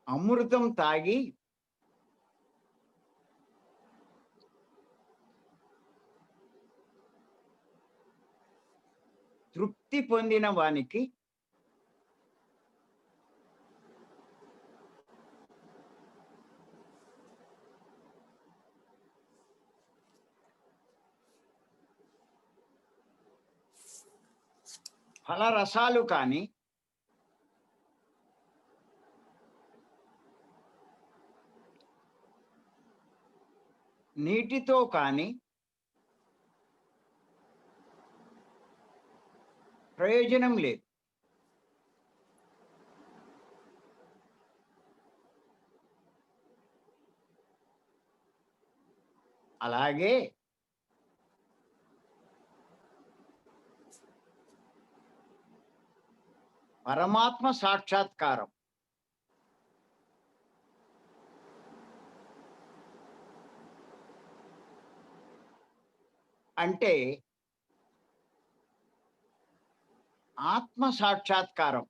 అమృతం తాగి తృప్తి పొందిన వానికి ఫలరసాలు కానీ నీటితో కానీ ప్రయోజనం లేదు. అలాగే పరమాత్మ సాక్షాత్కారం అంటే ఆత్మ సాక్షాత్కారం.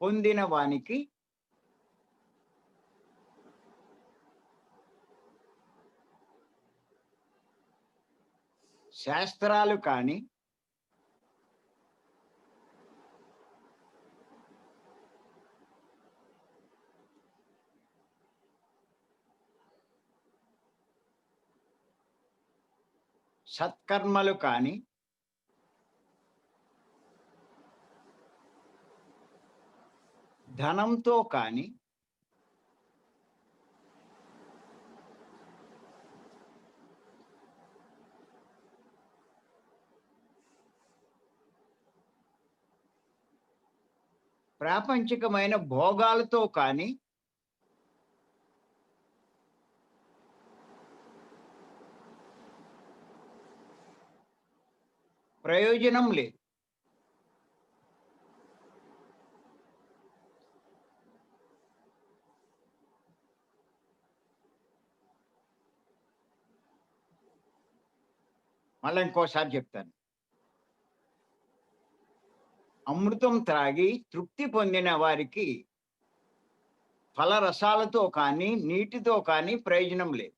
పొందిన వానికి శాస్త్రాలు కానీ సత్కర్మలు కానీ ధనంతో కానీ ప్రాపంచికమైన భోగాలతో కానీ ప్రయోజనం లేదు. మళ్ళీ ఇంకోసారి చెప్తాను. అమృతం త్రాగి తృప్తి పొందిన వారికి ఫలరసాలతో కానీ నీటితో కానీ ప్రయోజనం లేదు.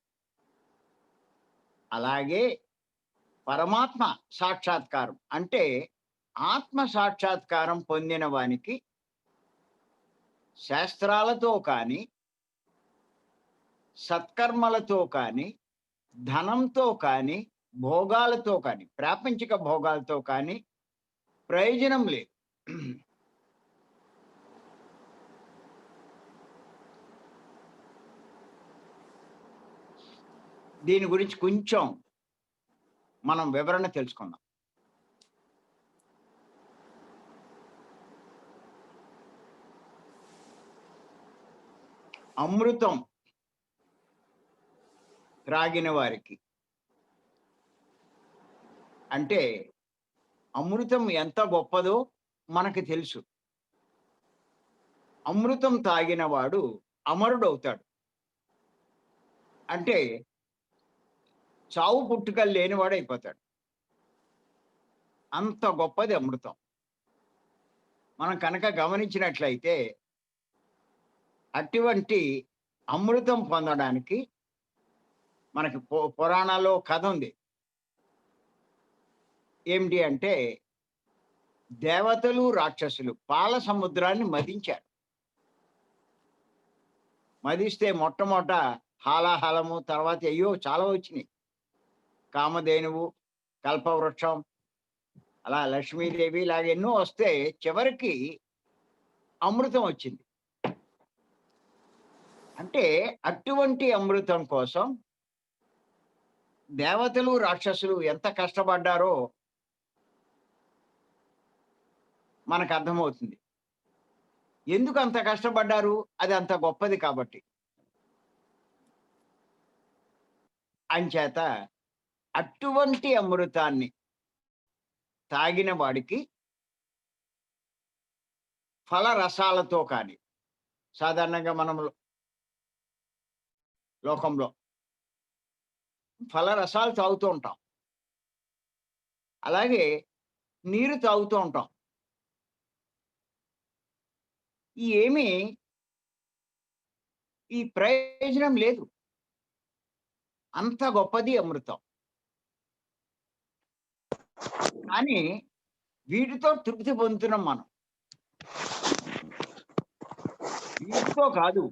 అలాగే పరమాత్మ సాక్షాత్కారం అంటే ఆత్మ సాక్షాత్కారం పొందిన వానికి శాస్త్రాలతో కానీ సత్కర్మలతో కానీ ధనంతో కానీ భోగాలతో కానీ ప్రాపంచిక భోగాలతో కానీ ప్రయోజనం లేదు. దీని గురించి కొంచెం మనం వివరణ తెలుసుకుందాం. అమృతం త్రాగిన వారికి అంటే అమృతం ఎంత గొప్పదో మనకు తెలుసు. అమృతం తాగిన వాడు అమరుడవుతాడు. అంటే చావు పుట్టుకలు లేనివాడు అయిపోతాడు. అంత గొప్పది అమృతం. మనం కనుక గమనించినట్లయితే అటువంటి అమృతం పొందడానికి మనకి పురాణాల్లో కథ ఉంది. ఏమిటి అంటే దేవతలు రాక్షసులు పాల సముద్రాన్ని మదించారు. మదిస్తే మొట్టమొదట హాలాహలము, తర్వాత అయ్యో చాలా వచ్చినాయి. కామధేనువు, కల్పవృక్షం, అలా లక్ష్మీదేవి ఇలాగ ఎన్నో వస్తే చివరికి అమృతం వచ్చింది. అంటే అటువంటి అమృతం కోసం దేవతలు రాక్షసులు ఎంత కష్టపడ్డారో మనకు అర్థమవుతుంది. ఎందుకు అంత కష్టపడ్డారు? అది అంత గొప్పది కాబట్టి. అంచేత అటువంటి అమృతాన్ని తాగిన వాడికి ఫలరసాలతో కానీ, సాధారణంగా మనం లోకంలో ఫలరసాలు తాగుతూ ఉంటాం. అలాగే నీరు తాగుతూ ఉంటాం. ఏమీ ఈ ప్రయోజనం లేదు. అంత గొప్పది అమృతం. కానీ వీటితో తృప్తి పొందుతున్నాం మనం. వీటితో కాదు.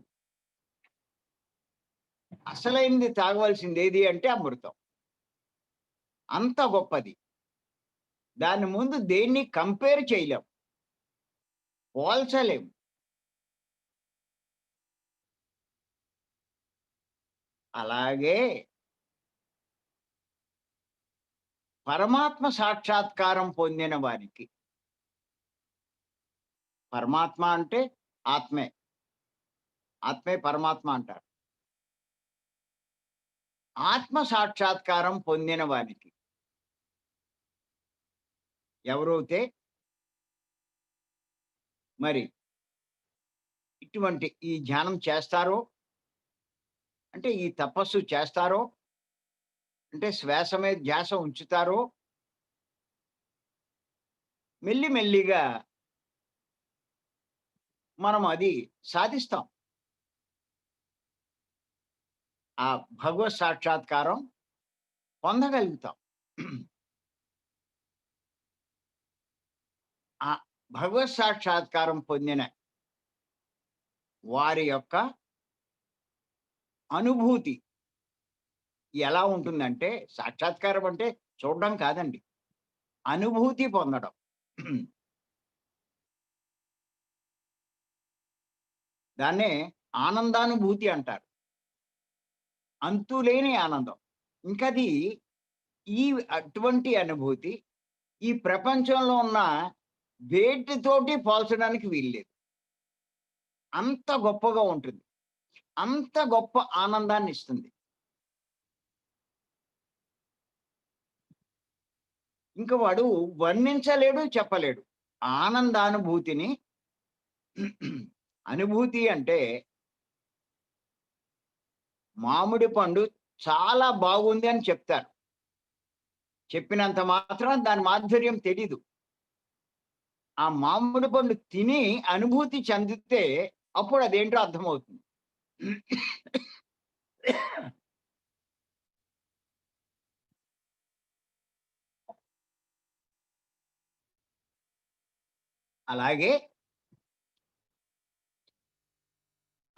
అసలైనది తాగవలసింది ఏది అంటే అమృతం. అంత గొప్పది. దాని ముందు దేన్ని కంపేర్ చేయలేం. పోల్చలేం. అలాగే పరమాత్మ సాక్షాత్కారం పొందిన వారికి, పరమాత్మ అంటే ఆత్మే. ఆత్మే పరమాత్మ అంటారు. ఆత్మ సాక్షాత్కారం పొందిన వారికి ఎవరైతే మరి ఇటువంటి ఈ ధ్యానం చేస్తారో, అంటే ఈ తపస్సు చేస్తారో, అంటే శ్వాస మీద ధ్యాస ఉంచుతారో, మెల్లి మెల్లిగా మనం అది సాధిస్తాం. ఆ భగవత్ సాక్షాత్కారం పొందగలుగుతాం. ఆ భగవత్ సాక్షాత్కారం పొందిన వారి యొక్క అనుభూతి ఎలా ఉంటుందంటే, సాక్షాత్కారం అంటే చూడడం కాదండి. అనుభూతి పొందడం. దాన్నే ఆనందానుభూతి అంటారు. అంతులేని ఆనందం. ఇంకది ఈ అటువంటి అనుభూతి ఈ ప్రపంచంలో ఉన్న వేటితోటి పోల్చడానికి వీల్లేదు. అంత గొప్పగా ఉంటుంది. అంత గొప్ప ఆనందాన్నిస్తుంది. ఇంక వాడు వర్ణించలేడు, చెప్పలేడు. ఆనందానుభూతిని అనుభూతి అంటే మామిడి పండు చాలా బాగుంది అని చెప్తారు. చెప్పినంత మాత్రాన దాని మాధుర్యం తెలీదు. ఆ మామిడి పండు తిని అనుభూతి చెందితే అప్పుడు అదేంటో అర్థమవుతుంది. అలాగే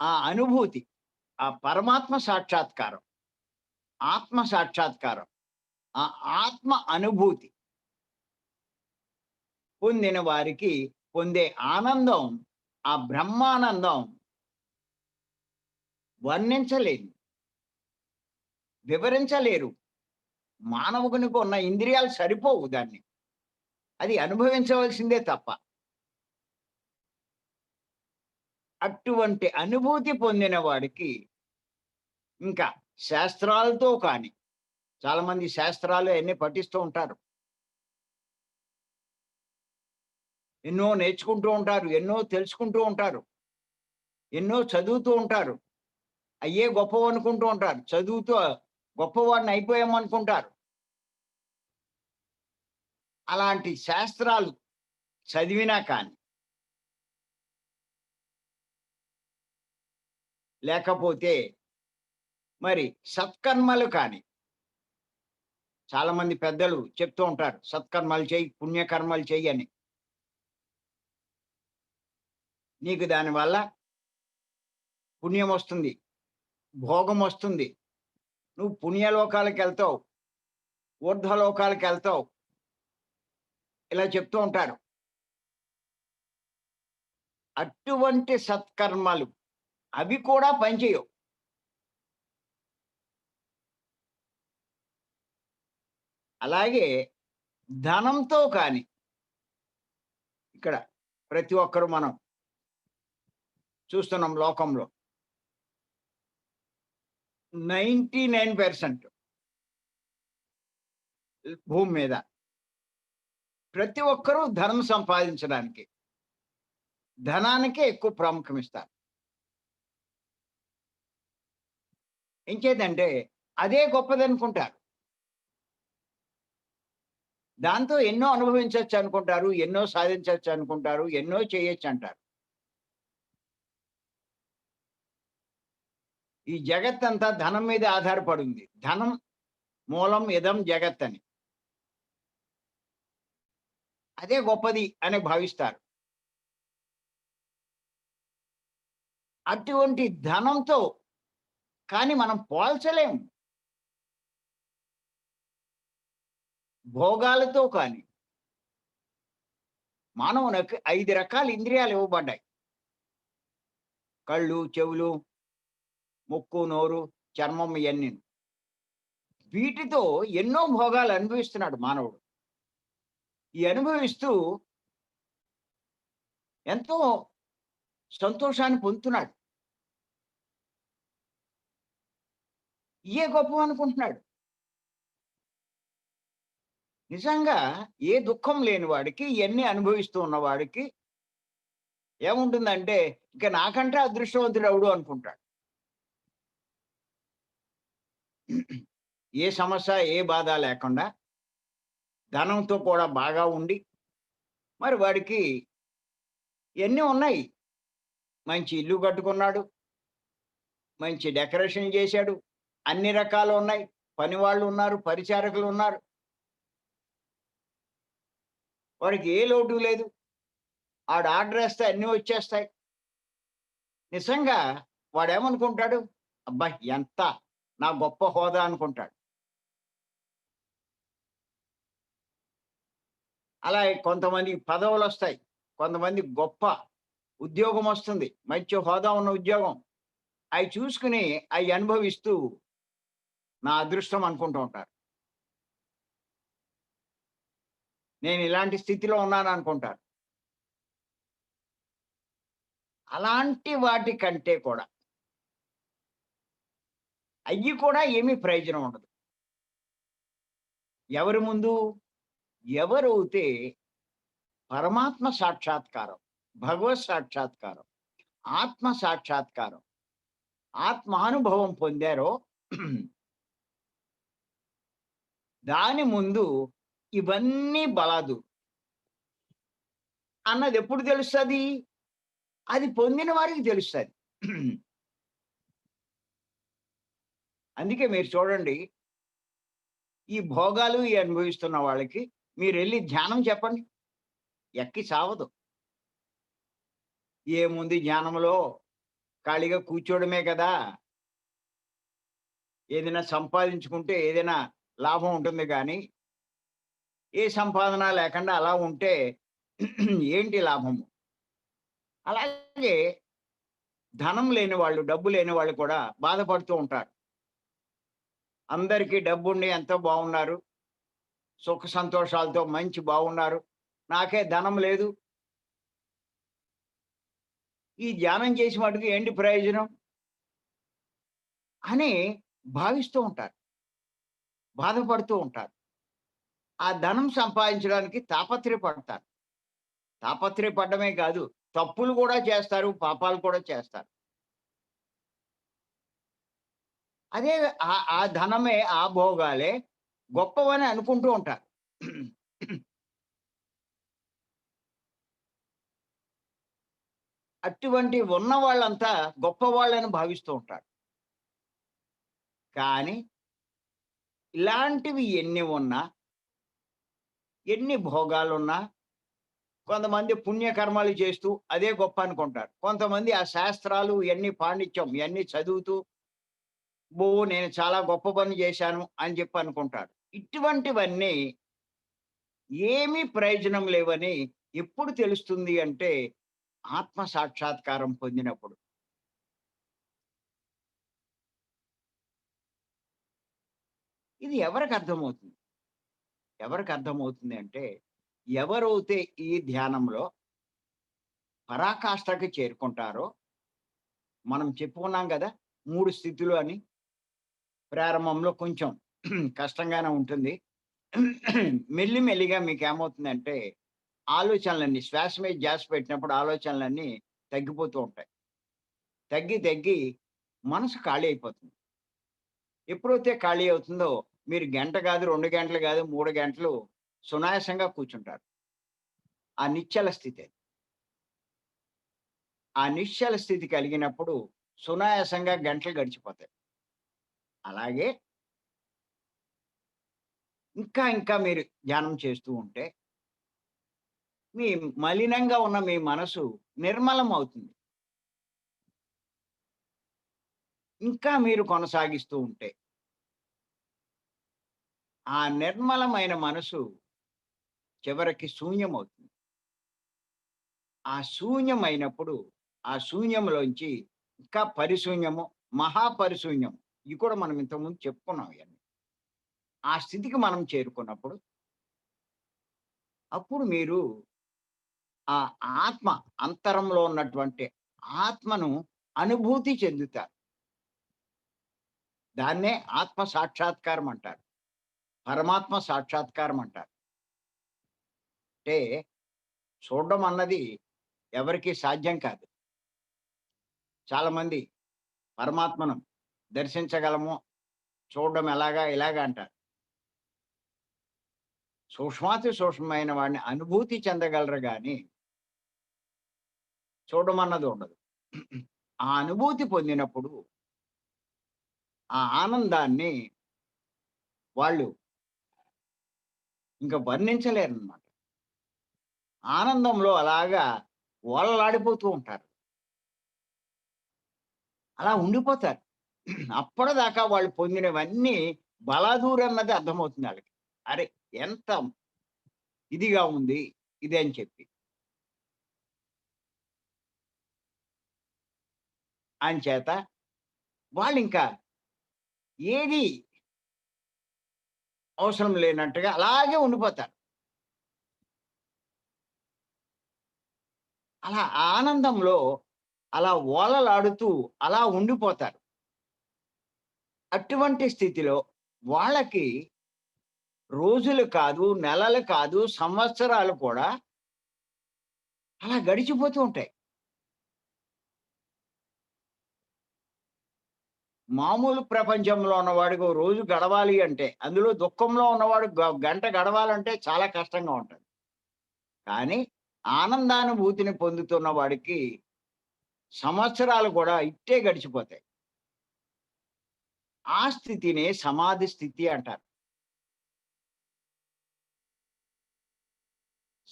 ఆ అనుభూతి, ఆ పరమాత్మ సాక్షాత్కారం, ఆత్మ సాక్షాత్కారం, ఆ ఆత్మ అనుభూతి పొందిన వారికి పొందే ఆనందం, ఆ బ్రహ్మానందం వర్ణించలేనిది. వివరించలేరు. మానవునికి ఉన్న ఇంద్రియాలు సరిపోవు దాన్ని. అది అనుభవించవలసిందే తప్ప. అటువంటి అనుభూతి పొందిన వాడికి ఇంకా శాస్త్రాలతో కానీ, చాలామంది శాస్త్రాలు అయన్నీ పఠిస్తూ ఉంటారు. ఎన్నో నేర్చుకుంటూ ఉంటారు. ఎన్నో తెలుసుకుంటూ ఉంటారు. ఎన్నో చదువుతూ ఉంటారు. అయ్యే గొప్పవనుకుంటూ ఉంటారు. చదువుతూ గొప్పవాడిని అయిపోయామనుకుంటారు. అలాంటి శాస్త్రాలు చదివినా కానీ, లేకపోతే మరి సత్కర్మలు కానీ, చాలామంది పెద్దలు చెప్తూ ఉంటారు. సత్కర్మలు చెయ్యి, పుణ్యకర్మలు చెయ్యి అని. నీకు దానివల్ల పుణ్యమొస్తుంది. భోగమొస్తుంది. నువ్వు పుణ్యలోకాలకెళ్తావు. ఊర్ధ్వలోకాలకెళ్తావు. ఇలా చెప్తూ ఉంటారు. అటువంటి సత్కర్మలు అవి కూడా పనిచేయవు. అలాగే ధనంతో కానీ, ఇక్కడ ప్రతి ఒక్కరు మనం చూస్తున్నాం లోకంలో 99% భూమి మీద ప్రతి ఒక్కరూ ధనం సంపాదించడానికి, ధనానికే ఎక్కువ ప్రాముఖ్యం ఇస్తారు. ఇంకేదంటే అదే గొప్పదనుకుంటారు. దాంతో ఎన్నో అనుభవించొచ్చు అనుకుంటారు, ఎన్నో సాధించొచ్చు అనుకుంటారు, ఎన్నో చేయొచ్చంటారు. ఈ జగత్తంతా ధనం మీద ఆధారపడుంది. ధనం మూలం ఇదం జగత్ అని. అదే గొప్పది అని భావిస్తారు. అటువంటి ధనంతో కానీ మనం పోల్చలేం. భోగాలతో కానీ. మానవునికి 5 రకాల ఇంద్రియాలు ఇవ్వబడ్డాయి. కళ్ళు, చెవులు, ముక్కు, నోరు, చర్మం ఇయన్నీను. వీటితో ఎన్నో భోగాలు అనుభవిస్తున్నాడు మానవుడు. ఈ అనుభవిస్తూ ఎంతో సంతోషాన్ని పొందుతున్నాడు. ఇయే గొప్పవనుకుంటున్నాడు. నిజంగా ఏ దుఃఖం లేని వాడికి, ఇయన్నీ అనుభవిస్తూ ఉన్నవాడికి ఏముంటుందంటే, ఇక నాకంటే అదృష్టవంతుడెవడు అనుకుంటాడు. ఏ సమస్య, ఏ బాధ లేకుండా ధనంతో కూడా బాగా ఉండి, మరి వాడికి ఇయన్నీ ఉన్నాయి. మంచి ఇల్లు కట్టుకున్నాడు. మంచి డెకరేషన్ చేశాడు. అన్ని రకాలున్నాయి. పనివాళ్ళున్నారు, పరిచారకులున్నారు. వాడికి ఏ లోటు లేదు. ఆడు ఆర్డరేస్తే అన్నీ వచ్చేస్తాయి. నిజంగా వాడేమనుకుంటాడు? అబ్బా! ఎంత నా గొప్ప హోదా అనుకుంటాడు. అలా కొంతమందికి పదవులొస్తాయి. కొంతమందికి గొప్ప ఉద్యోగమొస్తుంది. మంచి హోదా ఉన్న ఉద్యోగం. అయి చూసుకొని అయి అనుభవిస్తూ నా అదృష్టం అనుకుంటూ ఉంటారు. నేను ఇలాంటి స్థితిలో ఉన్నాననుకుంటారు. అలాంటి వాటి కంటే కూడా అయ్యి కూడా ఏమీ ప్రయోజనం ఉండదు. ఎవరి ముందు? ఎవరైతే పరమాత్మ సాక్షాత్కారం, భగవత్ సాక్షాత్కారం, ఆత్మ సాక్షాత్కారం, ఆత్మానుభవం పొందారో దాని ముందు ఇవన్నీ బలాదు అన్నది ఎప్పుడు తెలుస్తది? అది పొందిన వారికి తెలుస్తది. అందుకే మీరు చూడండి, ఈ భోగాలు ఈ అనుభవిస్తున్న వాళ్ళకి మీరెళ్లి ధ్యానం చెప్పండి. ఎక్కి సావదు. ఏముంది ధ్యానంలో ఖాళీగా కూర్చోవడమే కదా! ఏదైనా సంపాదించుకుంటే ఏదైనా లాభం ఉంటుంది గానీ, ఏ సంపాదన లేకుండా అలా ఉంటే ఏంటి లాభము? అలాగే ధనం లేని వాళ్ళు, డబ్బు లేని వాళ్ళు కూడా బాధపడుతూ ఉంటారు. అందరికీ డబ్బుండి ఎంతో బాగున్నారు. సుఖ సంతోషాలతో మంచి బాగున్నారు. నాకే ధనం లేదు. ఈ ధ్యానం చేసి మటుకు ఏంటి ప్రయోజనం? అని భావిస్తూ ఉంటారు. బాధపడుతూ ఉంటారు. ఆ ధనం సంపాదించడానికి తాపత్రయపడతారు. తాపత్రయపడడమే కాదు, తప్పులు కూడా చేస్తారు, పాపాలు కూడా చేస్తారు. అదే ఆ ధనమే, ఆ భోగాలే గొప్పవని అనుకుంటూ ఉంటారు. అటువంటి ఉన్న వాళ్ళంతా గొప్పవాళ్ళని భావిస్తూ ఉంటారు. కానీ ఇలాంటివి ఎన్ని ఉన్నా, ఎన్ని భోగాలున్నా, కొంతమంది పుణ్యకర్మలు చేస్తూ అదే గొప్ప అనుకుంటారు. కొంతమంది ఆ శాస్త్రాలు ఇయన్నీ పాండిత్యం ఇయన్నీ చదువుతూ, నేను చాలా గొప్ప పని చేశాను అని చెప్పి అనుకుంటారు. ఇటువంటివన్నీ ఏమీ ప్రయోజనం లేవని ఎప్పుడు తెలుస్తుంది అంటే, ఆత్మ సాక్షాత్కారం పొందినప్పుడు. ఇది ఎవరికి అర్థమవుతుంది? ఎవరికి అర్థమవుతుంది అంటే, ఎవరైతే ఈ ధ్యానంలో పరాకాష్ఠకి చేరుకుంటారో, మనం చెప్పుకున్నాం గదా! 3 స్థితులు అని. ప్రారంభంలో కొంచెం కష్టంగానే ఉంటుంది. మెల్లి మెల్లిగా మీకేమవుతుందంటే, ఆలోచనలన్నీ శ్వాస మీద ధ్యాస పెట్టినప్పుడు ఆలోచనలన్నీ తగ్గిపోతూ ఉంటాయి. తగ్గి తగ్గి మనసు ఖాళీ అయిపోతుంది. ఎప్పుడైతే ఖాళీ అవుతుందో, మీరు గంట గాదు, 2 గంటలు గాదు, 3 గంటలు సునాయాసంగా కూర్చుంటారు. ఆ నిశ్చల స్థితి. ఆ నిశ్చల స్థితి కలిగినప్పుడు సునాయాసంగా గంటలు గడిచిపోతాయి. అలాగే ఇంకా మీరు ధ్యానం చేస్తూ ఉంటే, మీ మలినంగా ఉన్న మీ మనసు నిర్మలం అవుతుంది. ఇంకా మీరు కొనసాగిస్తూ ఉంటే, ఆ నిర్మలమైన మనసు చివరికి శూన్యమవుతుంది. ఆ శూన్యమైనప్పుడు, ఆ శూన్యంలోంచి ఇంకా పరిశూన్యము, మహాపరిశూన్యం ఇవి కూడా మనం ఇంతకుముందు చెప్పుకున్నాం ఇయన్నీ. ఆ స్థితికి మనం చేరుకున్నప్పుడు, అప్పుడు మీరు ఆ ఆత్మ అంతరంలో ఉన్నటువంటి ఆత్మను అనుభూతి చెందుతారు. దాన్నే ఆత్మ సాక్షాత్కారం అంటారు. పరమాత్మ సాక్షాత్కారం అంటారు. అంటే చూడడం అన్నది ఎవరికీ సాధ్యం కాదు. చాలామంది పరమాత్మను దర్శించగలము, చూడడం ఎలాగా, ఇలాగ అంటారు. సూక్ష్మాతి సూక్ష్మమైన వాడిని అనుభూతి చెందగలరు గానీ, చూడడం అన్నది ఉండదు. ఆ అనుభూతి పొందినప్పుడు, ఆ ఆనందాన్ని వాళ్ళు ఇంక వర్ణించలేరనమాట. ఆనందంలో అలాగా ఓలలాడిపోతూ ఉంటారు. అలా ఉండిపోతారు. అప్పటిదాకా వాళ్ళు పొందినవన్నీ బలాదూరన్నది అర్థమవుతుంది ఆళ్ళకి. అరె! ఎంత ఇదిగా ఉంది ఇది అని చెప్పి. అంచేత వాళ్ళింకా ఏది అవసరం లేనట్టుగా అలాగే ఉండిపోతారు. అలా ఆనందంలో అలా ఓలలాడుతూ అలా ఉండిపోతారు. అటువంటి స్థితిలో వాళ్ళకి రోజులు కాదు, నెలలు కాదు, సంవత్సరాలు కూడా అలా గడిచిపోతూ ఉంటాయి. మామూలు ప్రపంచంలో ఉన్నవాడికి ఓ రోజు గడవాలి అంటే, అందులో దుఃఖంలో ఉన్నవాడు గంట గడవాలంటే చాలా కష్టంగా ఉంటది. కానీ ఆనందానుభూతిని పొందుతున్న వాడికి సంవత్సరాలు కూడా ఇట్టే గడిచిపోతాయి. ఆ స్థితినే సమాధి స్థితి అంటారు.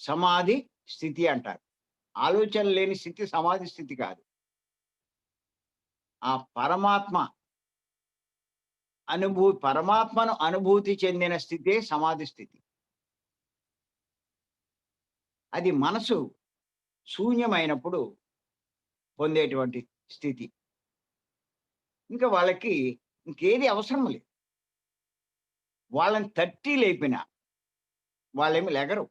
సమాధి స్థితి అంటారు. ఆలోచన లేని స్థితి సమాధి స్థితి కాదు. ఆ పరమాత్మను అనుభూతి చెందిన స్థితే సమాధి స్థితి. అది మనసు శూన్యమైనప్పుడు పొందేటువంటి స్థితి. ఇంకా వాళ్ళకి ఇంకేది అవసరం లేదు. వాళ్ళని తట్టి లేపినా వాళ్ళేమి లెగరు.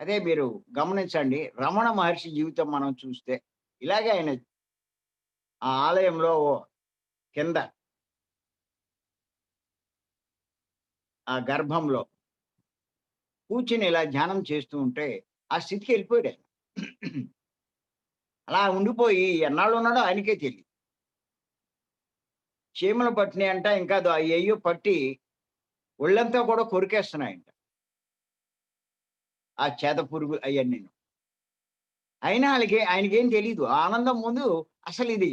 అదే మీరు గమనించండి. రమణ మహర్షి జీవితం మనం చూస్తే, ఇలాగే ఆయన ఆ ఆలయంలో కింద ఆ గర్భంలో కూర్చొని ఇలా ధ్యానం చేస్తూ ఉంటే, ఆ స్థితికెళ్ళిపోయాడాయన. అలా ఉండిపోయి ఎన్నాళ్ళున్నాడో ఆయనకే తెలీదు. చీమలు పట్టినాయంట ఇంకా అయ్యయ్యో పట్టి ఒళ్ళంతా కూడా కొరికేస్తున్నాయంట. ఆ చేద పురుగులు అయన్నీను. అయినా ఆయనకేం తెలీదు. ఆ ఆనందం ముందు అసలిది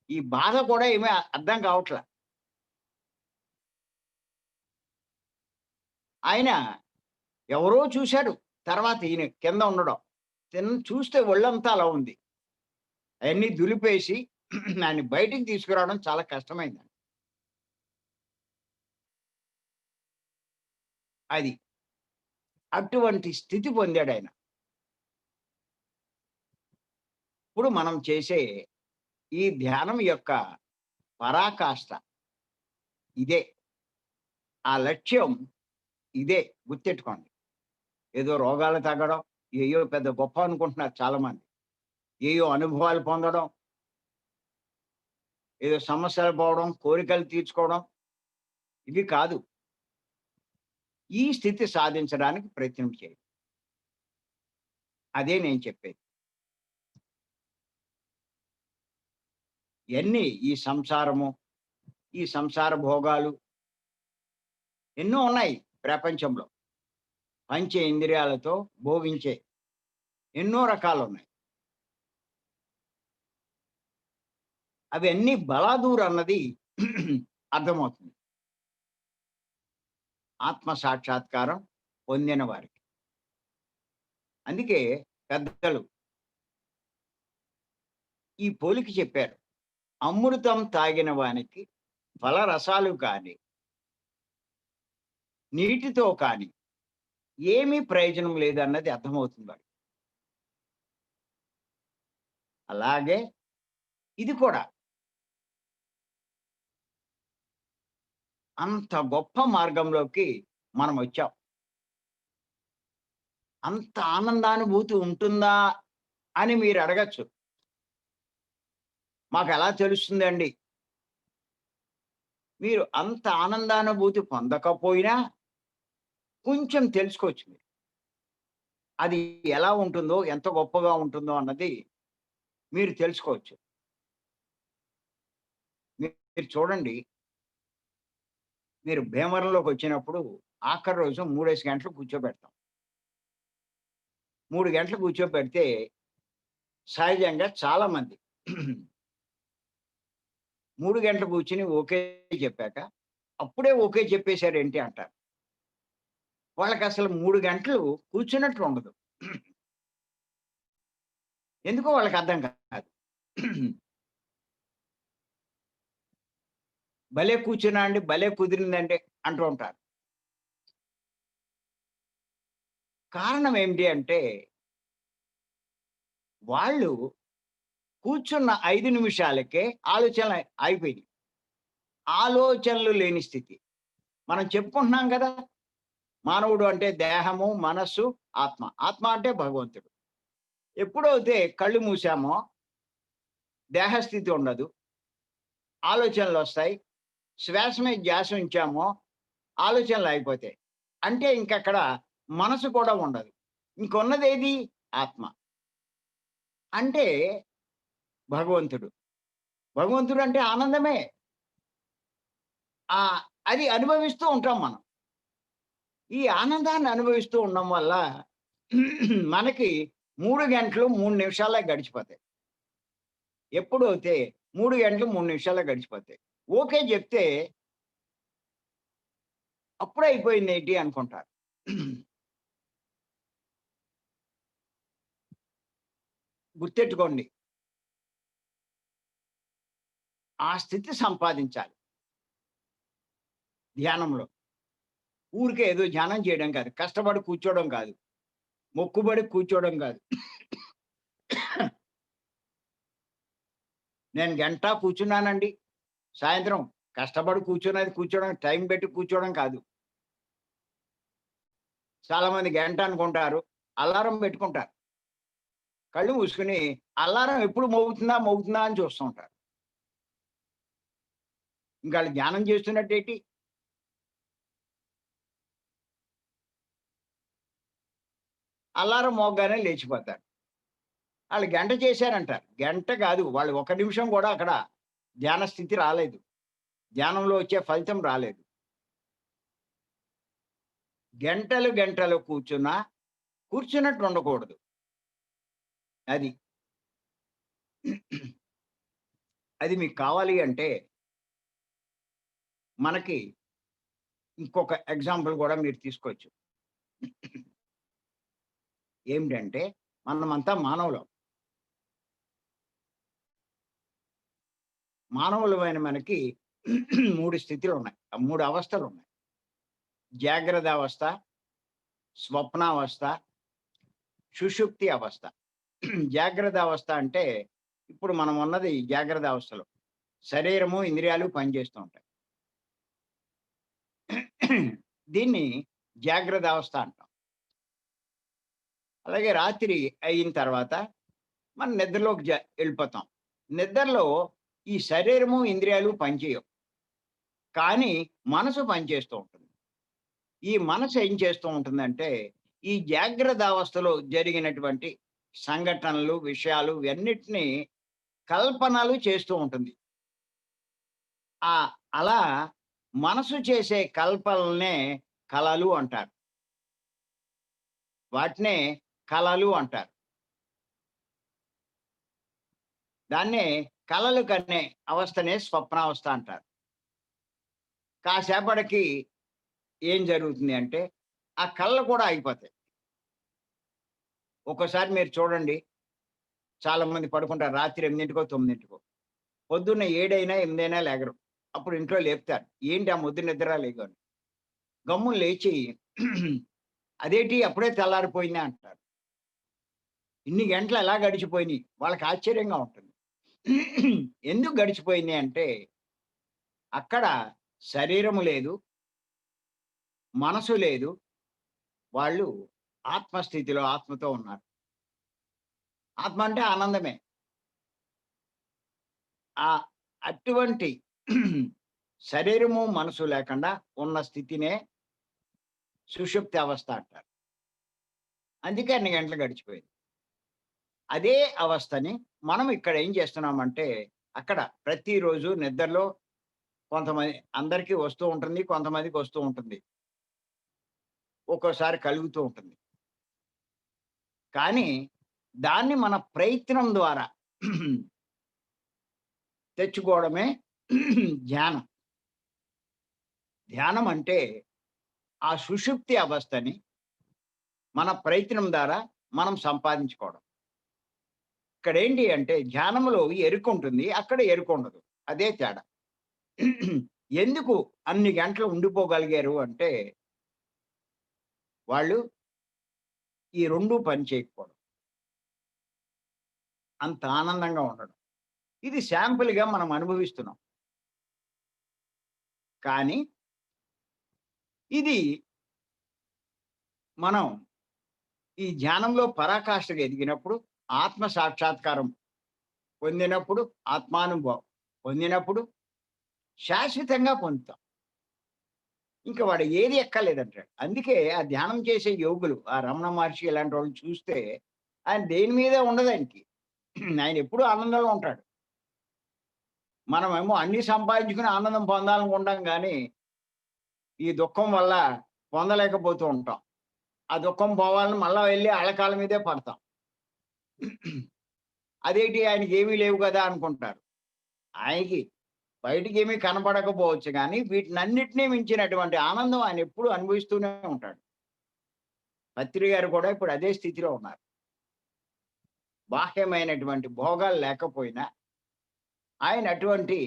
ఈ బాధ కూడా ఏమీ అర్థం కావట్ల. ఆయన ఎవరో చూసాడు. తర్వాత ఈయన కింద ఉండడం. చూస్తే ఒళ్ళంతా అలా ఉంది. అయన్నీ దులిపేసి ఆయన్ని బయటికి తీసుకురావడం చాలా కష్టమైందండి. అది. అటువంటి స్థితి పొందాడాయన. ఇప్పుడు మనం చేసే ఈ ధ్యానం యొక్క పరాకాష్ట ఇదే. ఆ లక్ష్యం ఇదే గుర్తెట్టుకోండి. ఏదో రోగాలు తగ్గడం, ఏయో పెద్ద గొప్ప అనుకుంటున్నారు చాలామంది. ఏయో అనుభవాలు పొందడం, ఏదో సమస్యలు పోవడం, కోరికలు తీర్చుకోవడం ఇవి కాదు. ఈ స్థితి సాధించడానికి ప్రయత్నం చేయండి. అదే నేను చెప్పేది. ఇయన్నీ ఈ సంసారము, ఈ సంసార భోగాలు ఎన్నో ఉన్నాయి ప్రపంచంలో. పంచ ఇంద్రియాలతో భోగించే ఎన్నో రకాలున్నాయి. అవన్నీ బలాదూర్ అన్నది అర్థమవుతుంది. ఆత్మ సాక్షాత్కారం పొందిన వారికి. అందుకే పెద్దలు ఈ పోలిక చెప్పారు. అమృతం తాగిన వానికి ఫలరసాలు కాని, నీటితో కాని ఏమీ ప్రయోజనం లేదన్నది అర్థమవుతుంది వాడికి. అలాగే ఇది కూడా అంత గొప్ప మార్గంలోకి మనం వచ్చాం. అంత ఆనందానుభూతి ఉంటుందా అని మీరు అడగచ్చు. మాకెలా తెలుస్తుందండి? మీరు అంత ఆనందానుభూతి పొందకపోయినా కొంచెం తెలుసుకోవచ్చు మీరు. అది ఎలా ఉంటుందో, ఎంత గొప్పగా ఉంటుందో అన్నది మీరు తెలుసుకోవచ్చు. మీరు చూడండి, మీరు భీమవరంలోకొచ్చినప్పుడు ఆఖరి రోజు 3 గంటలు కూర్చోబెడతాం. 3 గంటలు కూర్చోబెడితే సహజంగా చాలామంది 3 గంటలు కూర్చొని ఓకే చెప్పాక, అప్పుడే ఓకే చెప్పేసారేంటి అంటారు. వాళ్ళకసలు 3 గంటలు కూర్చున్నట్లు ఉండదు. ఎందుకో వాళ్ళకి అర్థం కాదు. భలే కూర్చున్నా అండి, భలే కుదిరిందండి అంటూ ఉంటారు. కారణం ఏమిటి అంటే, వాళ్ళు కూర్చున్న 5 నిమిషాలకే ఆలోచనలు ఆగిపోయినాయి. ఆలోచనలు లేని స్థితి. మనం చెప్పుకుంటున్నాం కదా! మానవుడు అంటే దేహము, మనస్సు, ఆత్మ. ఆత్మ అంటే భగవంతుడు. ఎప్పుడైతే కళ్ళు మూసామో దేహస్థితి ఉండదు. ఆలోచనలొస్తాయి. శ్వాస మీద ధ్యాస ఉంచామో ఆలోచనలు ఆగిపోతాయి. అంటే ఇంకక్కడ మనసు కూడా ఉండదు. ఇంకున్నదేది? ఆత్మ. అంటే భగవంతుడు. భగవంతుడు అంటే ఆనందమే. అది అనుభవిస్తూ ఉంటాం మనం. ఈ ఆనందాన్ని అనుభవిస్తూ ఉండడం వల్ల మనకి 3 గంటలు 3 నిమిషాలే గడిచిపోతాయి. ఎప్పుడైతే 3 గంటలు 3 నిమిషాలే గడిచిపోతాయి. ఓకే జెప్తే అప్పుడే అయిపోయిందేంటి అనుకుంటారు. గుర్తెట్టుకోండి. ఆ స్థితి సంపాదించాలి ధ్యానంలో. ఊరికే ఏదో ధ్యానం చేయడం కాదు. కష్టపడి కూర్చోవడం కాదు. మొక్కుబడి కూర్చోవడం కాదు. నేను గంట కూర్చున్నానండి. సాయంత్రం కష్టపడి కూర్చున్నది కూర్చోవడం, టైం పెట్టి కూర్చోవడం కాదు. చాలామంది గంట అనుకుంటారు. అలారం పెట్టుకుంటారు. కళ్ళు మూసుకొని అలారం ఎప్పుడు మోగుతుందా, మోగుతుందా అని చూస్తూ ఉంటారు. ఇంకాళ్ళు ధ్యానం చేస్తున్నట్టేటి? అలారం మోగగానే లేచిపోతారు. ఆళ్ళు గంట చేశారంటారు. గంట కాదు. వాళ్ళు ఒక నిమిషం కూడా అక్కడ ధ్యాన స్థితి రాలేదు. ధ్యానంలో వచ్చే ఫలితం రాలేదు. గంటలు, గంటలు కూర్చున్నా కూర్చున్నట్టు ఉండకూడదు. అది. అది మీకు కావాలి అంటే మనకి ఇంకొక ఎగ్జాంపుల్ కూడా మీరు తీసుకోవచ్చు. ఏమిటంటే మనమంతా మానవులం. మానవులమైన మనకి 3 స్థితులున్నాయి. 3 అవస్థలున్నాయి. జాగ్రత్త అవస్థ, స్వప్నావస్థ, సుషుప్తి అవస్థ. జాగ్రత్త అవస్థ అంటే ఇప్పుడు మనం ఉన్నది జాగ్రత్త అవస్థలో. శరీరము, ఇంద్రియాలు పనిచేస్తూ ఉంటాయి. దీన్ని జాగ్రత్త అవస్థ అంటాం. అలాగే రాత్రి అయిన తర్వాత మనం నిద్రలోకి వెళ్ళిపోతాం. నిద్రలో ఈ శరీరము, ఇంద్రియాలు పనిచేయవు. కానీ మనసు పనిచేస్తూ ఉంటుంది. ఈ మనసు ఏం చేస్తూ ఉంటుందంటే, ఈ జాగ్రత్త అవస్థలో జరిగినటువంటి సంఘటనలు, విషయాలు ఇవన్నిటిని కల్పనలు చేస్తూ ఉంటుంది. అలా మనసు చేసే కల్పనలనే కలలు అంటారు. వాటినే కలలు అంటారు. దాన్నే కలలు కనే అవస్థనే స్వప్నావస్థ అంటారు. కాసేపటికి ఏం జరుగుతుంది అంటే, ఆ కలలు కూడా ఆగిపోతాయి. ఒక్కోసారి మీరు చూడండి, చాలా మంది పడుకుంటారు రాత్రి 8కో, 9కో. పొద్దున్న 7 8 లెగరు. అప్పుడు ఇంట్లో లేపుతారు. ఏంటి ఆ ముద్దు నిద్ర లేగు అని. గమ్మున లేచి అదేంటి అప్పుడే తెల్లారిపోయిందా అంటారు. ఇన్ని గంటలు ఎలా గడిచిపోయినియి? వాళ్ళకి ఆశ్చర్యంగా ఉంటుంది. ఎందుకు గడిచిపోయినియి అంటే, అక్కడ శరీరము లేదు, మనసు లేదు. వాళ్ళు ఆత్మస్థితిలో ఆత్మతో ఉన్నారు. ఆత్మ అంటే ఆనందమే. ఆ అటువంటి శరీరము, మనసు లేకుండా ఉన్న స్థితినే సుషుప్తి అవస్థ అంటారు. అందుకే అన్ని గంటలు గడిచిపోయింది. అదే అవస్థని మనం ఇక్కడ ఏం చేస్తున్నామంటే, అక్కడ ప్రతిరోజు నిద్రలో కొంతమంది అందరికీ వస్తూ ఉంటుంది. కొంతమందికి వస్తూ ఉంటుంది. ఒక్కోసారి కలుగుతూ ఉంటుంది. కానీ దాన్ని మన ప్రయత్నం ద్వారా తెచ్చుకోవడమే ధ్యానం. ధ్యానం అంటే ఆ సుషుప్తి అవస్థని మన ప్రయత్నం ద్వారా మనం సంపాదించుకోవడం. ఇక్కడేంటి అంటే ధ్యానంలో ఎరుకుంటుంది. అక్కడ ఎరుకుండదు. అదే తేడా. ఎందుకు అన్ని గంటలు ఉండిపోగలిగారు అంటే, వాళ్ళు ఈ 2 పని చేయకపోవడం. అంత ఆనందంగా ఉండడం. ఇది శాంపుల్‌గా మనం అనుభవిస్తున్నాం. కానీ ఇది మనం ఈ ధ్యానంలో పరాకాష్ఠకు ఎదిగినప్పుడు, ఆత్మ సాక్షాత్కారం పొందినప్పుడు, ఆత్మానుభవం పొందినప్పుడు శాశ్వతంగా పొందుతాం. ఇంక వాడు ఏది ఎక్కర్లేదంటాడు. అందుకే ఆ ధ్యానం చేసే యోగులు, ఆ రమణ మహర్షి ఇలాంటి వాళ్ళని చూస్తే ఆయన దేని మీద ఉండదాయనకి. ఆయన ఎప్పుడూ ఆనందంలో ఉంటాడు. మనమేమో అన్నీ సంపాదించుకొని ఆనందం పొందాలనుకుంటాం గానీ, ఈ దుఃఖం వల్ల పొందలేకపోతూ ఉంటాం. ఆ దుఃఖం పోవాలని మళ్ళా వెళ్లి ఆళ్ళ కాళ్ళ మీదే పడతాం. అదేంటి ఆయనకేమీ లేవు గదా! అనుకుంటారు. ఆయనకి బయటికేమీ కనపడకపోవచ్చు గానీ, వీటినన్నిటిని మించినటువంటి ఆనందం ఆయనెప్పుడూ అనుభవిస్తూనే ఉంటాడు. పత్రి గారు కూడా ఇప్పుడు అదే స్థితిలో ఉన్నారు. బాహ్యమైనటువంటి భోగాలు లేకపోయినా, ఆయన అటువంటి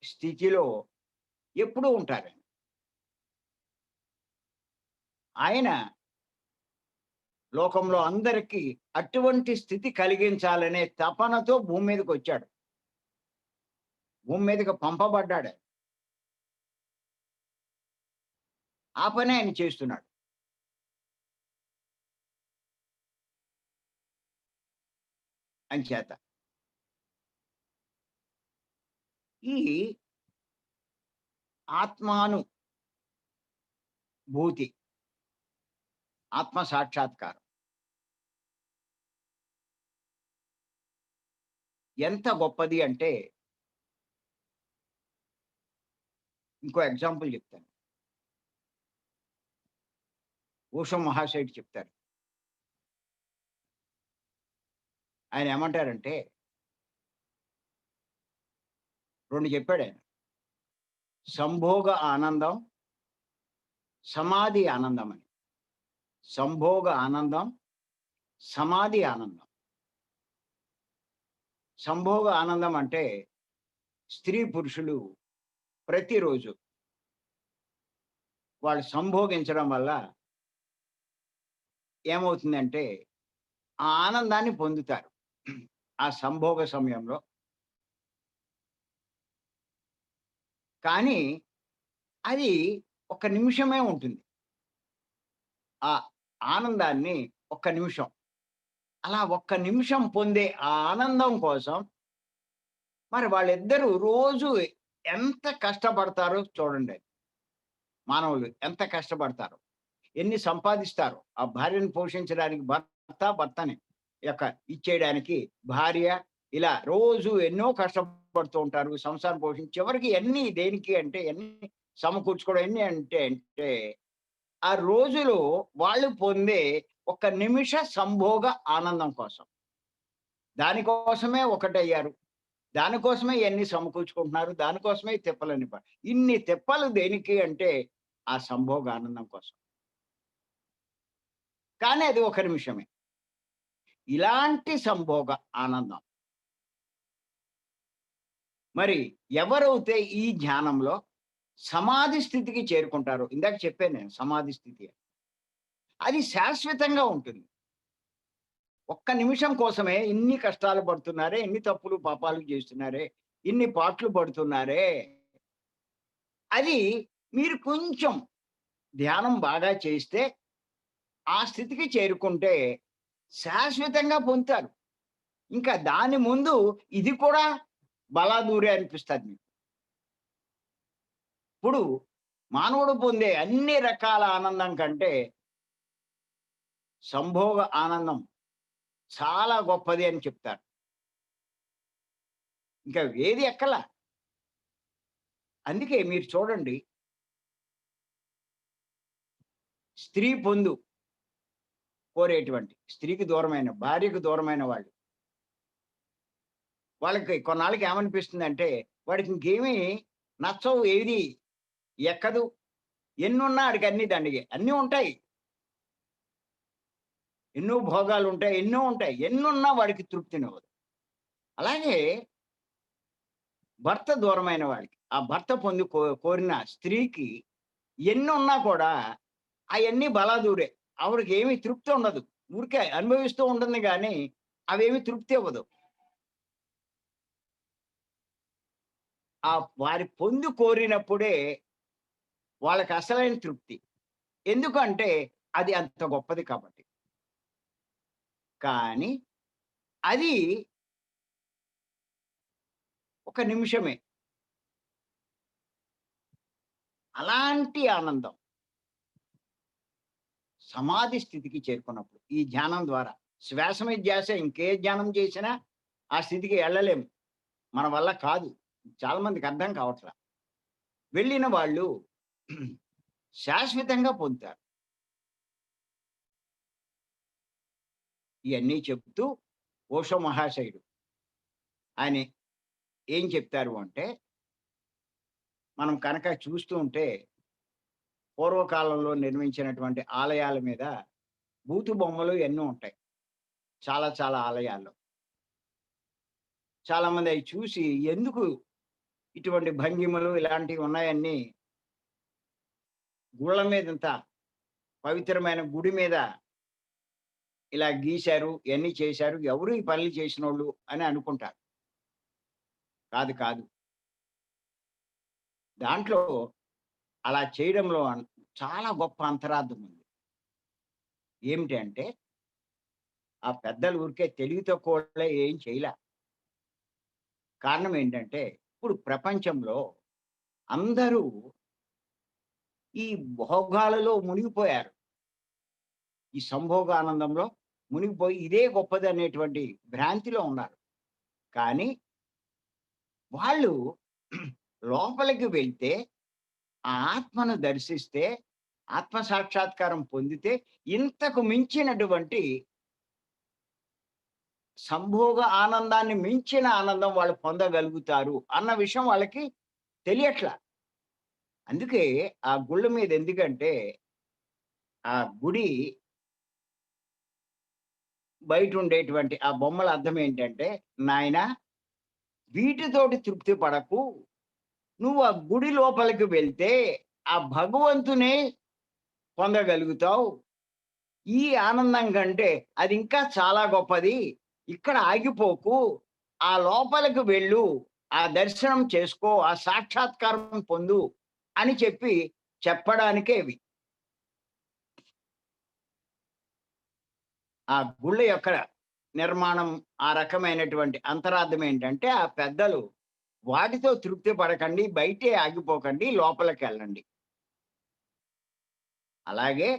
స్థితిలో ఎప్పుడూ ఉంటారండి. ఆయన లోకంలో అందరికీ అటువంటి స్థితి కలిగించాలనే తపనతో భూమి మీదకొచ్చాడు. భూమి మీదకి పంపబడ్డాడు. ఆ పనే ఆయన చేస్తున్నాడు. అంచేత ఈ ఆత్మానుభూతి, ఆత్మ సాక్షాత్కారం ఎంత గొప్పది అంటే, ఇంకో ఎగ్జాంపుల్ చెప్తాను. ఓషో మహాశయుడు చెప్తారు. ఆయన ఏమంటారంటే 2 చెప్పాడాయన. సంభోగ ఆనందం, సమాధి ఆనందం అని. సంభోగ ఆనందం, సమాధి ఆనందం. సంభోగ ఆనందం అంటే స్త్రీ, పురుషులు ప్రతిరోజు వాళ్ళు సంభోగించడం వల్ల ఏమవుతుందంటే, ఆ ఆనందాన్ని పొందుతారు. ఆ సంభోగ సమయంలో. కానీ అది ఒక నిమిషమే ఉంటుంది. ఆ ఆనందాన్ని ఒక్క నిమిషం. అలా ఒక్క నిమిషం పొందే ఆ ఆనందం కోసం మరి వాళ్ళిద్దరూ రోజు ఎంత కష్టపడతారో చూడండి. మానవులు ఎంత కష్టపడతారో. ఎన్ని సంపాదిస్తారో. ఆ భార్యను పోషించడానికి భర్త, భర్తని ఇచ్చేయడానికి భార్య, ఇలా రోజు ఎన్నో కష్టపడుతూ ఉంటారు. సంసారం పోషించి చివరికి ఎన్ని దేనికి అంటే ఎన్ని సమకూర్చుకోవడం ఎన్ని అంటే ఆ రోజులో వాళ్ళు పొందే ఒక్క నిమిష సంభోగ ఆనందం కోసం. దానికోసమే ఒకటయ్యారు. దానికోసమే ఇయన్నీ సమకూర్చుకుంటున్నారు. దానికోసమే ఈ తిప్పలన్నీ ఇన్ని తిప్పలు దేనికి అంటే, ఆ సంభోగ ఆనందం కోసం. కానీ అది ఒక నిమిషమే. ఇలాంటి సంభోగ ఆనందం మరి ఎవరైతే ఈ ధ్యానంలో సమాధి స్థితికి చేరుకుంటారో, ఇందాక చెప్పాను నేను సమాధి స్థితి అని. అది శాశ్వతంగా ఉంటుంది. ఒక్క నిమిషం కోసమే ఇన్ని కష్టాలు పడుతున్నారే, ఇన్ని తప్పులు, పాపాలు చేస్తున్నారే, ఇన్ని పాట్లు పడుతున్నారే. అది మీరు కొంచెం ధ్యానం బాగా చేస్తే, ఆ స్థితికి చేరుకుంటే శాశ్వతంగా పొందుతారు. ఇంకా దాని ముందు ఇది కూడా బలాదూరే అనిపిస్తది మీకు. ఇప్పుడు మానవుడు పొందే అన్ని రకాల ఆనందం కంటే సంభోగ ఆనందం చాలా గొప్పది అని చెప్తారు. ఇంకా ఏది ఎక్కల. అందుకే మీరు చూడండి, స్త్రీ పొందు కోరేటువంటి, స్త్రీకి దూరమైన, భార్యకు దూరమైన వాళ్ళు. వాళ్ళకి కొన్నాళ్ళకి ఏమనిపిస్తుందంటే, వాడికి ఇంకేమీ నచ్చవు, ఏది ఎక్కదు. ఎన్నున్నా ఆడికి అన్నీ దండిగే. అన్నీ ఉంటాయి. ఎన్నో భోగాలుంటాయి, ఎన్నో ఉంటాయి. ఎన్నున్నా వాడికి తృప్తినివ్వదు. అలాగే భర్త దూరమైన వాడికి, ఆ భర్త పొంది కోరిన స్త్రీకి ఎన్నున్నా కూడా అయన్నీ బలాదూరే. ఆవిడకి ఏమి తృప్తి ఉండదు. ఊరికే అనుభవిస్తూ ఉంటుంది గానీ, అవేమి తృప్తి ఇవ్వదు. ఆ వారి పొంది కోరినప్పుడే వాళ్ళకి అసలైన తృప్తి. ఎందుకంటే అది అంత గొప్పది కాబట్టి. కానీ అది ఒక నిమిషమే. అలాంటి ఆనందం సమాధి స్థితికి చేరుకున్నప్పుడు ఈ ధ్యానం ద్వారా, శ్వాస మీద ధ్యాస ఇంకే ధ్యానం చేసినా ఆ స్థితికి ఎళ్ళలేము. మన వల్ల కాదు. చాలా మందికి అర్థం కావట్లా. వెళ్ళిన వాళ్ళు శాశ్వతంగా పొందుతారు. ఇయన్నీ చెప్తూ ఓషో మహాశయుడు ఆయన ఏం చెప్తారు అంటే, మనం కనుక చూస్తూ ఉంటే పూర్వకాలంలో నిర్మించినటువంటి ఆలయాల మీద బూతు బొమ్మలు ఎన్నో ఉంటాయి. చాలా చాలా ఆలయాల్లో. చాలామంది అయి చూసి ఎందుకు ఇటువంటి భంగిమలు ఇలాంటివి ఉన్నాయన్నీ గుళ్ళ మీద ఇంత పవిత్రమైన గుడి మీద ఇలా గీశారు, ఇయన్నీ చేశారు. ఎవరు ఈ పనులు చేసినోళ్ళు అని అనుకుంటారు. కాదు కాదు. దాంట్లో అలా చేయడంలో చాలా గొప్ప అంతరార్థం ఉంది. ఏమిటి అంటే, ఆ పెద్దలు ఊరికే తెలివి తక్కువోళ్ళే ఏం చేయలా. కారణం ఏంటంటే, ఇప్పుడు ప్రపంచంలో అందరూ ఈ భోగాలలో మునిగిపోయారు. ఈ సంభోగ ఆనందంలో మునిగిపోయి ఇదే గొప్పదనేటువంటి భ్రాంతిలో ఉన్నారు. కానీ వాళ్ళు లోపలికి వెళ్తే, ఆ ఆత్మను దర్శిస్తే, ఆత్మ సాక్షాత్కారం పొందితే ఇంతకు మించినటువంటి సంభోగ ఆనందాన్ని మించిన ఆనందం వాళ్ళు పొందగలుగుతారు అన్న విషయం వాళ్ళకి తెలియట్లా. అందుకే ఆ గుళ్ళ మీద ఎందుకంటే, ఆ గుడి బయటుండేటువంటి ఆ బొమ్మల అర్థం ఏంటంటే, నాయనా వీటితోటి తృప్తి పడకు. నువ్వు ఆ గుడి లోపలికి వెళ్తే, ఆ భగవంతునే పొందగలుగుతావు. ఈ ఆనందం కంటే అది ఇంకా చాలా గొప్పది. ఇక్కడ ఆగిపోకు. ఆ లోపలికి వెళ్ళు. ఆ దర్శనం చేసుకో. ఆ సాక్షాత్కారం పొందు అని చెప్పడానికే ఇవి. ఆ గుళ్ళ యొక్క నిర్మాణం, ఆ రకమైనటువంటి అంతరార్థం ఏంటంటే, ఆ పెద్దలు వాటితో తృప్తి పడకండి, బయటే ఆగిపోకండి, లోపలికెళ్ళండి. అలాగే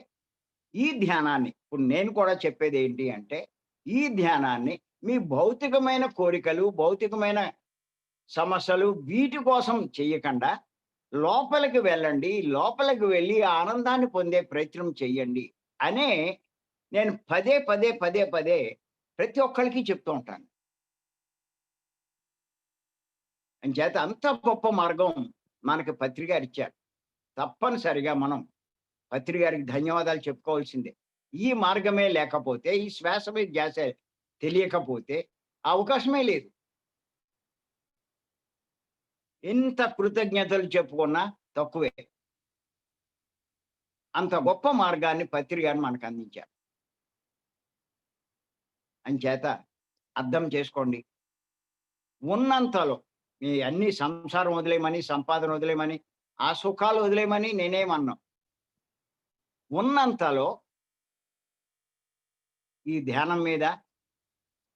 ఈ ధ్యానాన్ని ఇప్పుడు నేను కూడా చెప్పేదేంటి అంటే, ఈ ధ్యానాన్ని మీ భౌతికమైన కోరికలు, భౌతికమైన సమస్యలు వీటి కోసం చెయ్యకండా, లోపలికి వెళ్ళండి. లోపలికి వెళ్ళి ఆ ఆనందాన్ని పొందే ప్రయత్నం చెయ్యండి అనే నేను పదే, పదే, పదే, పదే ప్రతి ఒక్కళ్ళకి చెప్తూ ఉంటాను. అంచేత అంత గొప్ప మార్గం మనకి పత్రి గారిచ్చారు. తప్పనిసరిగా మనం పత్రి గారికి ధన్యవాదాలు చెప్పుకోవాల్సిందే. ఈ మార్గమే లేకపోతే, ఈ శ్వాస మీద ధ్యాస తెలియకపోతే ఆ అవకాశమే లేదు. ఎంత కృతజ్ఞతలు చెప్పుకున్నా తక్కువే. అంత గొప్ప మార్గాన్ని పత్రి గారు మనకందించారు. అంచేత అర్థం చేసుకోండి. ఉన్నంతలో మీ అన్ని సంసారం వదిలేయమని, సంపాదన వదిలేయమని, ఆ సుఖాలు వదిలేయమని నేనేమనను. ఉన్నంతలో ఈ ధ్యానం మీద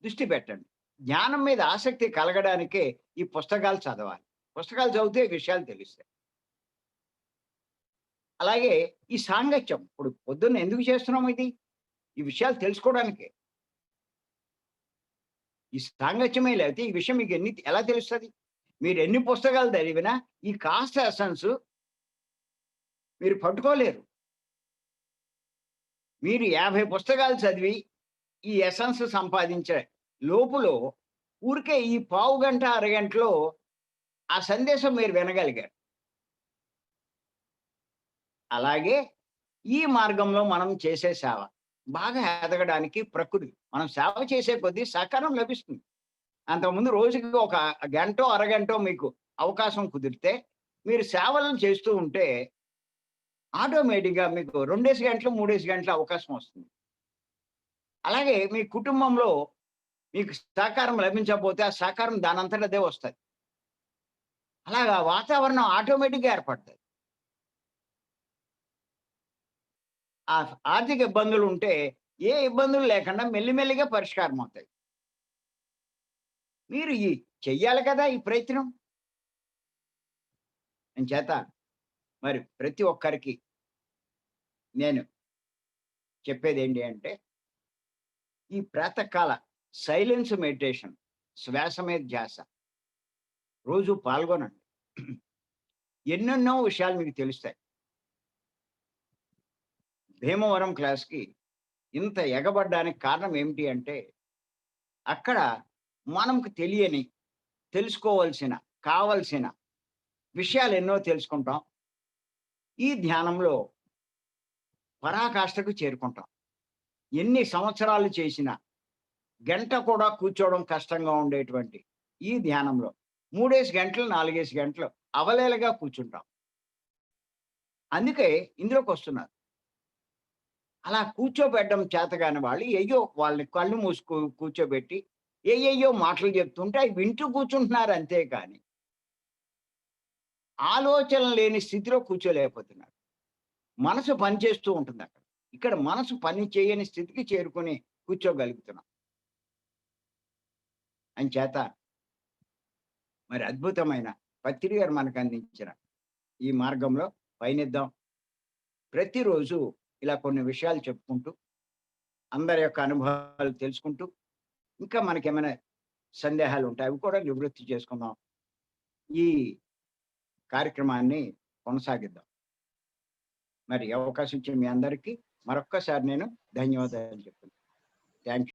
దృష్టి పెట్టండి. జ్ఞానం మీద ఆసక్తి కలగడానికే ఈ పుస్తకాలు చదవాలి. పుస్తకాలు చదివితే విషయాలు తెలుస్తాయి. అలాగే ఈ సాంగత్యం ఇప్పుడు పొద్దున్న ఎందుకు చేస్తున్నాం ఇది? ఈ విషయాలు తెలుసుకోవడానికే. ఈ సాంగత్యమే లేకపోతే ఈ విషయం మీకు ఎలా తెలుస్తది? మీరు ఎన్ని పుస్తకాలు చదివినా ఈ కాస్ట్ ఎసెన్స్ మీరు పట్టుకోలేరు. మీరు 50 పుస్తకాలు చదివి ఈ ఎసెన్స్ సంపాదించే లోపులో ఊరికే ఈ పావుగంట, అరగంటలో ఆ సందేశం మీరు వినగలిగారు. అలాగే ఈ మార్గంలో మనం చేసే సేవ బాగా ఎదగడానికి ప్రకృతి మనం సేవ చేసే కొద్దీ సహకారం లభిస్తుంది. అంతకుముందు రోజుకి ఒక గంటో, అరగంటో మీకు అవకాశం కుదిరితే మీరు సేవలను చేస్తూ ఉంటే ఆటోమేటిక్‌గా మీకు 2 గంటలు, 3 గంటల అవకాశం వస్తుంది. అలాగే మీ కుటుంబంలో మీకు సహకారం లభించకపోతే ఆ సహకారం దానంతట అదే వస్తది. అలాగా వాతావరణం ఆటోమేటిక్‌గా ఏర్పడతది. ఆ ఆర్థిక ఇబ్బందులుంటే ఏ ఇబ్బందులు లేకుండా మెల్లిమెల్లిగా పరిష్కారం అవుతాయి. మీరు చెయ్యాలి కదా! ఈ ప్రయత్నం. అంచేత మరి ప్రతి ఒక్కరికి నేను చెప్పేదేంటి అంటే, ఈ ప్రాతకాల సైలెన్స్ మెడిటేషన్ శ్వాస మీద ధ్యాస రోజు పాల్గొనండి. ఎన్నెన్నో విషయాలు మీకు తెలుస్తాయి. భీమవరం క్లాస్‌కి ఇంత ఎగబడ్డానికి కారణం ఏమిటి అంటే, అక్కడ మనకు తెలియని, తెలుసుకోవాల్సిన, కావాల్సిన విషయాలెన్నో తెలుసుకుంటాం. ఈ ధ్యానంలో పరాకాష్ఠకు చేరుకుంటాం. ఎన్ని సంవత్సరాలు చేసినా, గంట కూడా కూర్చోవడం కష్టంగా ఉండేటువంటి ఈ ధ్యానంలో 3 గంటలు, 4 గంటలు అవలీలగా కూర్చుంటాం. అందుకే ఇందులోకొస్తున్నారు. అలా కూర్చోబెట్టడం చేతగాని వాళ్ళు వాళ్ళని కళ్ళు కూర్చోబెట్టి ఏయేయో మాటలు చెప్తుంటే అవి వింటూ కూర్చుంటున్నారు అంతే కానీ, ఆలోచన లేని స్థితిలో కూర్చోలేకపోతున్నారు. మనసు పనిచేస్తూ ఉంటుందక్కడ. ఇక్కడ మనసు పని చేయని స్థితికి చేరుకొని కూర్చోగలుగుతున్నాం. అంచేత మరి అద్భుతమైన పత్రి గారు మనకందించిన ఈ మార్గంలో పయనిద్దాం. ప్రతిరోజు ఇలా కొన్ని విషయాలు చెప్పుకుంటూ, అందరి యొక్క అనుభవాలు తెలుసుకుంటూ, ఇంకా మనకేమైనా సందేహాలుంటే అవి కూడా నివృత్తి చేసుకుందాం. ఈ కార్యక్రమాన్ని కొనసాగిద్దాం. మరి ఈ అవకాశం ఇచ్చిన మీ అందరికీ మరొక్కసారి నేను ధన్యవాదాలు చెప్తున్నాను. Thank you.